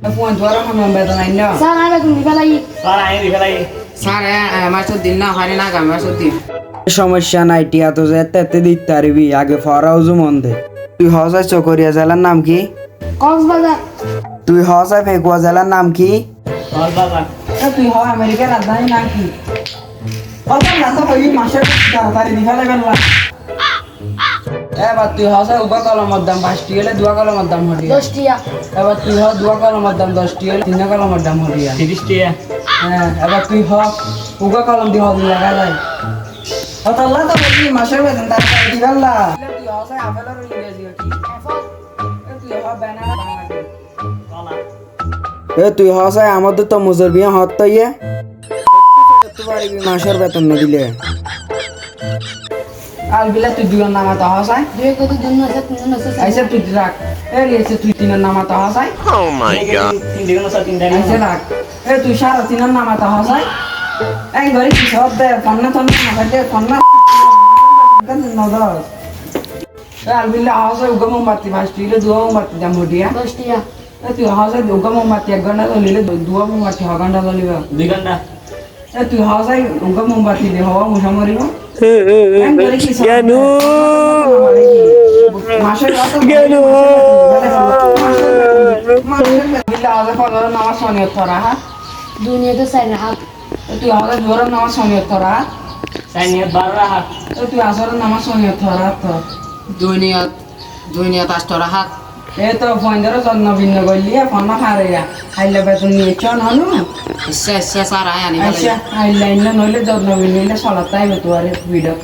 Puan tuara kami betul aja. Sana ada kung di balay. Sar masuk din na hari na kami masuk din. সমস্যা নাই টিয়া তো যেতে দিতে পারবি আগে ফরাও জুমন্দে তুই হসাই চকরিয়া জেলার নাম কি কক্সবাজার। তুই হসাই ফেকুয়া জেলার নাম কি তুই হ আমেরিকার রাজধানী নাম কি? কত না তো কই মাসের তাড়াতাড়ি দিখালে বেলা। এবার তুই হসা উবা কলমের দাম 5টি হলে দুয়া কলমের দাম হলি। 10 টিয়া। এবার তুই হ দুয়া কলমের দাম 10টি হলে তিন কলমের দাম হলি। 30 টাকা। হ্যাঁ এবার তুই হ উবা কলম দি হলি লাগা যায়। আল্লাহ তো বলি মাসের বেতন তাড়াতাড়ি দিগাল্লা। তুই হসা আপেলের ইংরেজি কি? তুই হ ব্যানার বাংলা। এ তুই হসাই আমাদের তো মুজর বিয়া হত তো ইয়ে তুই পারবি মাসের বেতন না দিলে আল বিলা তুই দুইয়ের নামা তো হসাই। দুই কত দিন আছে তিন দিন আছে। আইসা তুই রাখ এসে তুই তিনের নামা তো হসাই। তিন দিন আছে তিন দিন। আইসা রাখ তুই সারা তিনের নামা তো হসাই। এই ঘরে কি সব দে ফন্না তন্না না দে ফন্না নদর আল বিলা হসাই উগা মোমবাতি 5টি হলে দুয়া মোমবাতি দাম হটিয়া। 10 টিয়া। তুই হসাই উগা মোমবাতি 1 ঘন্টা জ্বলিলে দুয়া মোমবাতি 6 ঘন্টা জ্বলিব। 2 ঘন্টা। তুই হসাই উগা মোমবাতি দে হওয়া মুসা মরিব। কেন মাসের কেন নামাজ শনিয়ত থরা হা দুনিয়াতে চাই না হাত। তুই আমাদের জোরের নামাজ শনিয়ত থরা সাইনিয়ত 12 হাত। তুই আসরের নামাজ শনিয়ত থরা তো দুনিয়াত আষ্টরা হাত এই তো ফোনদার জন্ম ভিন্ন করলি ফোন হারাইয়া হাইলে বেতন নিয়ে চন হনু ইচ্ছা ইচ্ছা সারা আনি আচ্ছা হাইলাইন নইলে জন্ম ভিন্ন সলাতাই বেতুয়ারে ভিডিও